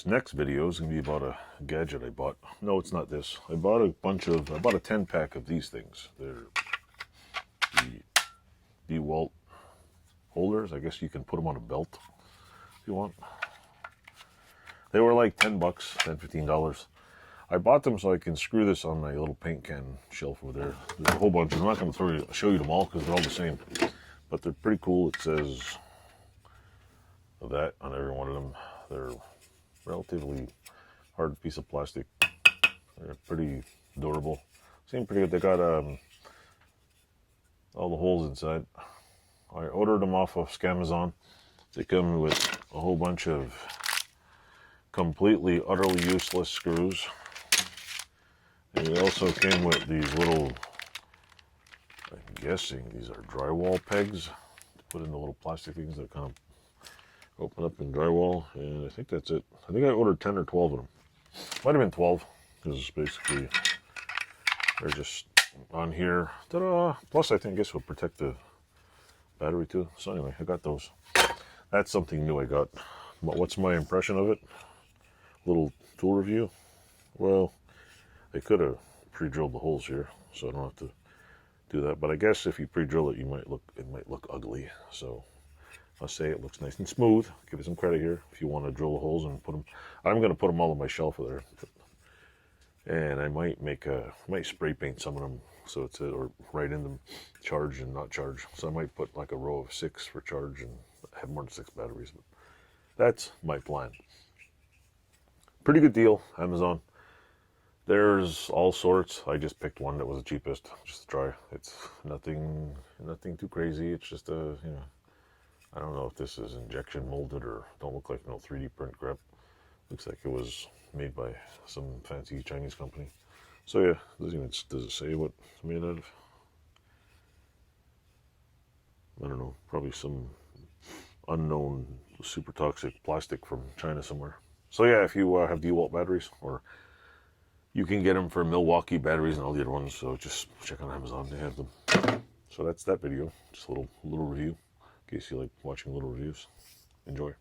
next video is going to be about a gadget I bought. No, it's not this. I bought a 10-pack of these things. They're the Dewalt holders. I guess you can put them on a belt if you want. They were like 10 bucks, $15. I bought them so I can screw this on my little paint can shelf over there. There's a whole bunch. I'm not going to show you them all because they're all the same. But they're pretty cool. It says that on every one of them. They're relatively hard piece of plastic. They're pretty durable. Seem pretty good. They got all the holes inside. I ordered them off of Scamazon. They come with a whole bunch of completely, utterly useless screws. And they also came with these little, I'm guessing these are drywall pegs to put in the little plastic things that kind of open up in drywall. And I think that's it. I think I ordered 10 or 12 of them. Might have been 12, because basically they're just on here. Ta-da! Plus, I guess will protect the battery too. So anyway, I got those. That's something new I got. What's my impression of it? Little tool review. Well, they could have pre-drilled the holes here, so I don't have to do that. But I guess if you pre-drill it, it might look ugly. So I'll say it looks nice and smooth. Give it some credit here. If you want to drill the holes and put them, I'm going to put them all on my shelf there. And I might might spray paint some of them so it's or write in them charge and not charge. So I might put like a row of 6 for charge and have more than 6 batteries. But that's my plan. Pretty good deal, Amazon. There's all sorts. I just picked one that was the cheapest, just to try. It's nothing too crazy. It's just a, I don't know if this is injection molded or don't look like 3D print crap. Looks like it was made by some fancy Chinese company. So yeah, does it say what it's made out of? I don't know. Probably some unknown super toxic plastic from China somewhere. So yeah, if you have Dewalt batteries, or you can get them for Milwaukee batteries and all the other ones. So just check on Amazon; they have them. So that's that video. Just a little review, in case you like watching little reviews. Enjoy.